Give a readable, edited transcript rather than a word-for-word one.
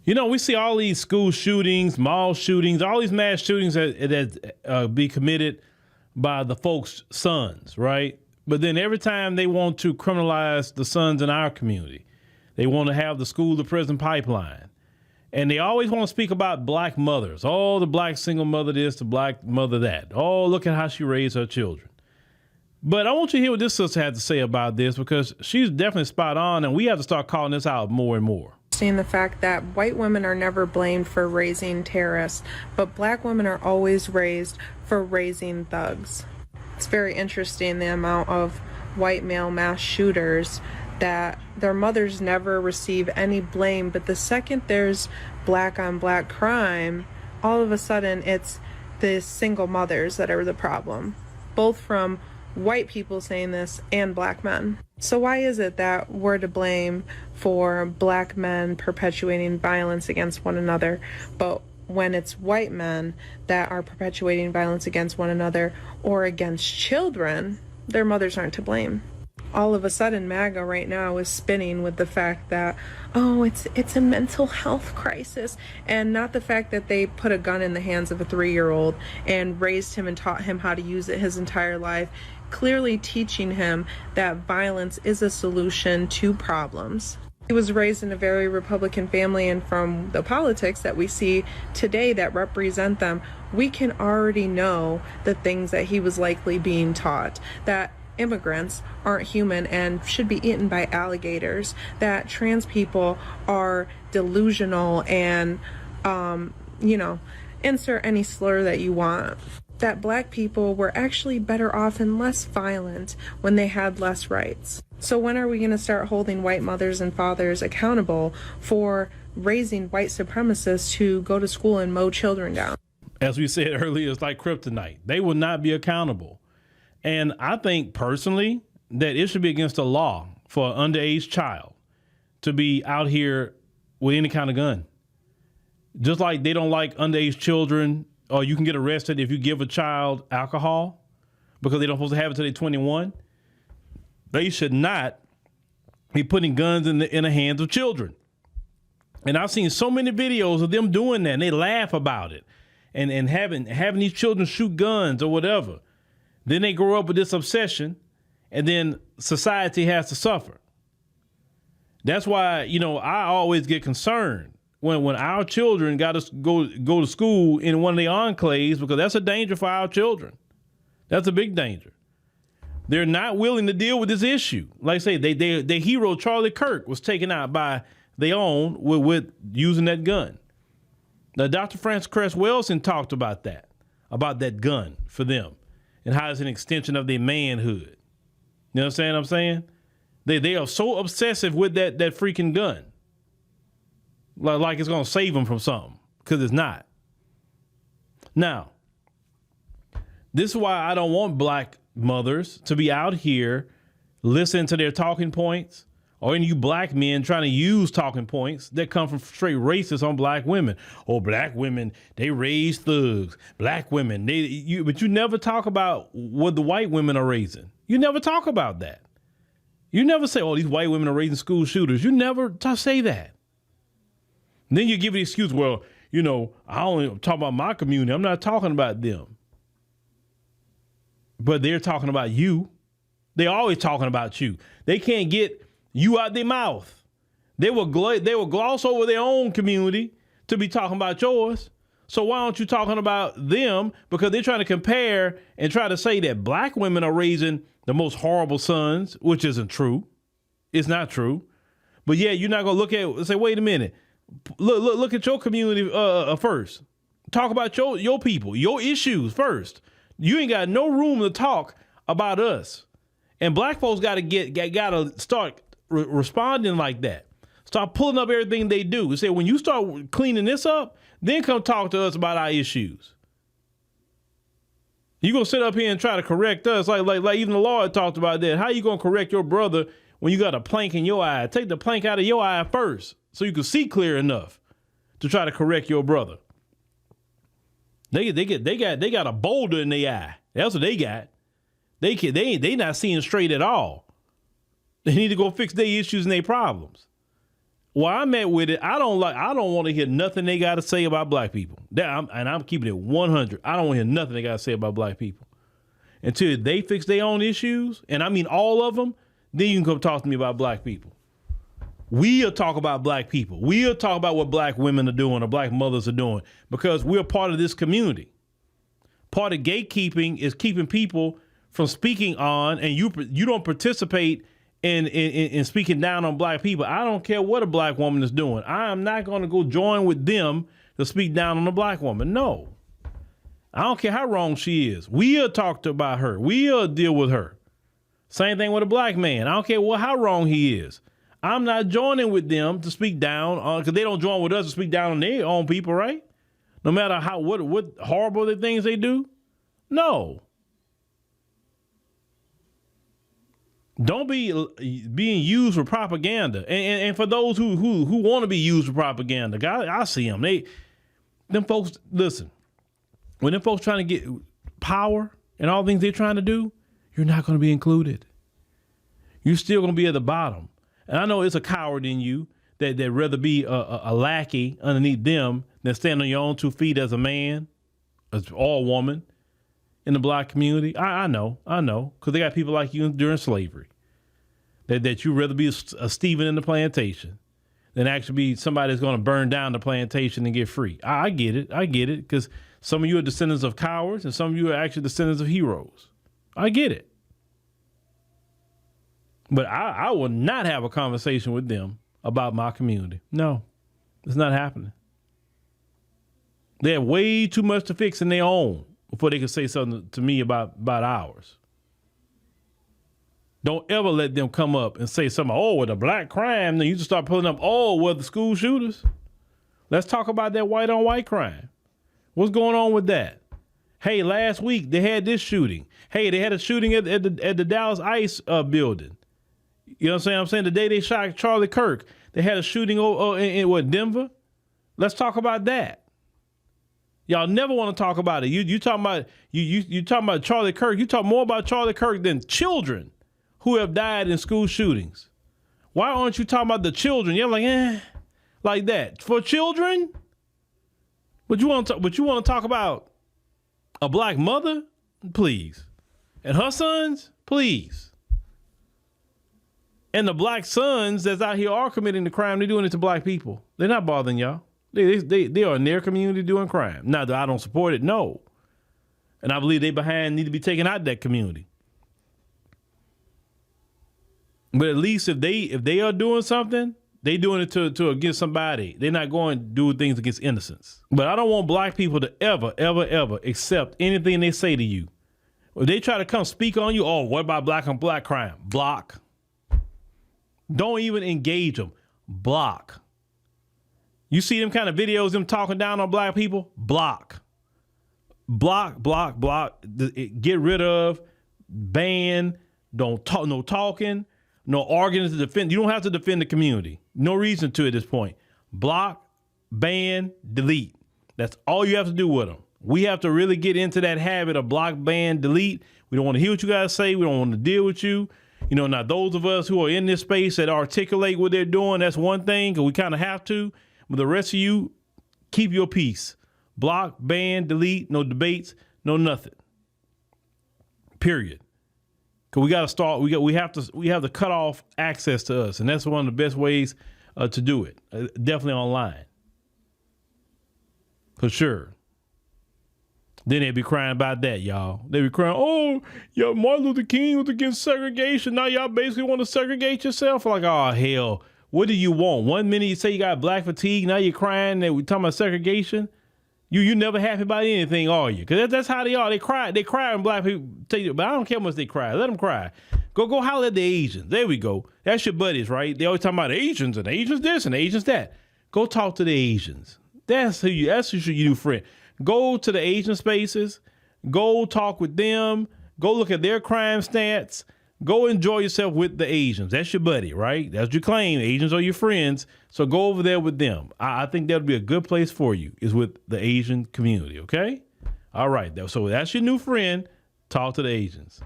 You know, we see all these school shootings, mall shootings, all these mass shootings that be committed by the folks' sons, right? But then every time they want to criminalize the sons in our community, they want to have the school to prison pipeline. And they always want to speak about black mothers. Oh, the black single mother this, the black mother that. Oh, look at how she raised her children. But I want you to hear what this sister had to say about this, because she's definitely spot on, and we have to start calling this out more and more. Seeing the fact that white women are never blamed for raising terrorists, but black women are always raised for raising thugs. It's very interesting the amount of white male mass shooters that their mothers never receive any blame, but the second there's black on black crime, all of a sudden it's the single mothers that are the problem, both from white people saying this and black men. So why is it that we're to blame for black men perpetuating violence against one another, but when it's white men that are perpetuating violence against one another or against children, their mothers aren't to blame? All of a sudden, MAGA right now is spinning with the fact that, oh, it's a mental health crisis, and not the fact that they put a gun in the hands of a 3-year-old and raised him and taught him how to use it his entire life, clearly teaching him that violence is a solution to problems. He was raised in a very Republican family, and from the politics that we see today that represent them, we can already know the things that he was likely being taught, that immigrants aren't human and should be eaten by alligators, that trans people are delusional and, insert any slur that you want, that black people were actually better off and less violent when they had less rights. So when are we going to start holding white mothers and fathers accountable for raising white supremacists who go to school and mow children down? As we said earlier, it's like kryptonite. They will not be accountable. And I think personally that it should be against the law for an underage child to be out here with any kind of gun. Just like they don't like underage children, or you can get arrested if you give a child alcohol because they don't supposed to have it until they're 21. They should not be putting guns in the hands of children. And I've seen so many videos of them doing that, and they laugh about it and having these children shoot guns or whatever. Then they grow up with this obsession, and then society has to suffer. That's why, I always get concerned when our children got to go to school in one of the enclaves, because that's a danger for our children. That's a big danger. They're not willing to deal with this issue. Like I say, their hero Charlie Kirk was taken out by their own with using that gun. Now, Dr. Frances Cress Welsing talked about that gun for them, and how it's an extension of their manhood. You know what I'm saying? They are so obsessive with that freaking gun. Like it's going to save them from something, because it's not. Now, this is why I don't want black mothers to be out here listening to their talking points, or any of you black men trying to use talking points that come from straight racists on black women. Oh, black women, they raise thugs. Black women, but you never talk about what the white women are raising. You never talk about that. You never say, oh, these white women are raising school shooters. You never say that. And then you give the excuse, well, I only talk about my community. I'm not talking about them. But they're talking about you. They're always talking about you. They can't get you out their mouth. They will gloss over their own community to be talking about yours. So why aren't you talking about them? Because they're trying to compare and try to say that black women are raising the most horrible sons, which isn't true. It's not true. But yeah, you're not going to look at it and say, wait a minute. Look at your community first. Talk about your people, your issues first. You ain't got no room to talk about us. And black folks got to start responding like that. Start pulling up everything they do. Say, when you start cleaning this up, then come talk to us about our issues. You gonna sit up here and try to correct us like even the Lord talked about that. How you gonna correct your brother when you got a plank in your eye? Take the plank out of your eye first, so you can see clear enough to try to correct your brother. They got a boulder in their eye. That's what they got. They not seeing straight at all. They need to go fix their issues and their problems. Where I'm at with it, I don't want to hear nothing they got to say about black people. I'm keeping it 100. I don't want to hear nothing they got to say about black people. Until they fix their own issues, and I mean all of them, then you can come talk to me about black people. We'll talk about black people. We'll talk about what black women are doing or black mothers are doing, because we're part of this community. Part of gatekeeping is keeping people from speaking on, and you don't participate in speaking down on black people. I don't care what a black woman is doing. I am not going to go join with them to speak down on a black woman. No. I don't care how wrong she is. We'll talk about her. We'll deal with her. Same thing with a black man. I don't care how wrong he is. I'm not joining with them to speak down on, because they don't join with us to speak down on their own people, right? No matter what horrible the things they do. No. Don't be being used for propaganda. And for those who want to be used for propaganda, I see them. Them folks, listen, when them folks trying to get power and all the things they're trying to do, you're not going to be included. You're still going to be at the bottom. And I know it's a coward in you that rather be a lackey underneath them than stand on your own 2 feet as a man, as all woman in the black community. I know, because they got people like you during slavery. That you'd rather be a Stephen in the plantation than actually be somebody that's going to burn down the plantation and get free. I get it, because some of you are descendants of cowards and some of you are actually descendants of heroes. I get it. But I will not have a conversation with them about my community. No, it's not happening. They have way too much to fix in their own before they can say something to me about ours. Don't ever let them come up and say something, with the black crime. Then you just start pulling up, the school shooters. Let's talk about that white on white crime. What's going on with that? Hey, last week they had this shooting. Hey, they had a shooting at the Dallas ICE building. You know what I'm saying? The day they shot Charlie Kirk, they had a shooting in Denver. Let's talk about that. Y'all never want to talk about it. You talking about Charlie Kirk. You talk more about Charlie Kirk than children who have died in school shootings. Why aren't you talking about the children? You're like that for children. But you want to talk about a black mother, please, and her sons, please. And the black sons that's out here are committing the crime. They're doing it to black people. They're not bothering y'all. They are in their community doing crime. Not that I don't support it, no. And I believe they need to be taken out of that community. But at least if they are doing something, they doing it to against somebody. They're not going to do things against innocents. But I don't want black people to ever accept anything they say to you. If they try to come speak on you, what about black on black crime? Block. Don't even engage them. Block. You see them kind of videos, them talking down on black people? Block. Block. Get rid of, ban, don't talk, no talking, no arguing to defend. You don't have to defend the community. No reason to at this point. Block, ban, delete. That's all you have to do with them. We have to really get into that habit of block, ban, delete. We don't want to hear what you guys say. We don't want to deal with you. Now those of us who are in this space that articulate what they're doing, that's one thing, because we kind of have to. But the rest of you, keep your peace. Block, ban, delete, no debates, no nothing. Period. Because we got to start. We have to cut off access to us, and that's one of the best ways to do it. Definitely online, for sure. Then they'd be crying about that, y'all. They'd be crying, Martin Luther King was against segregation. Now y'all basically want to segregate yourself? Like, oh, hell, what do you want? 1 minute you say you got black fatigue, now you're crying that we're talking about segregation. You never happy about anything, are you? Because that's how they are. They cry when black people tell you, but I don't care how much they cry. Let them cry. Go holler at the Asians. There we go. That's your buddies, right? They always talking about Asians and Asians this and Asians that. Go talk to the Asians. That's who you do, friend. Go to the Asian spaces, go talk with them, go look at their crime stats, go enjoy yourself with the Asians. That's your buddy, right? That's what you claim. Asians are your friends. So go over there with them. I think that'll be a good place for you, is with the Asian community, okay? All right. So that's your new friend. Talk to the Asians.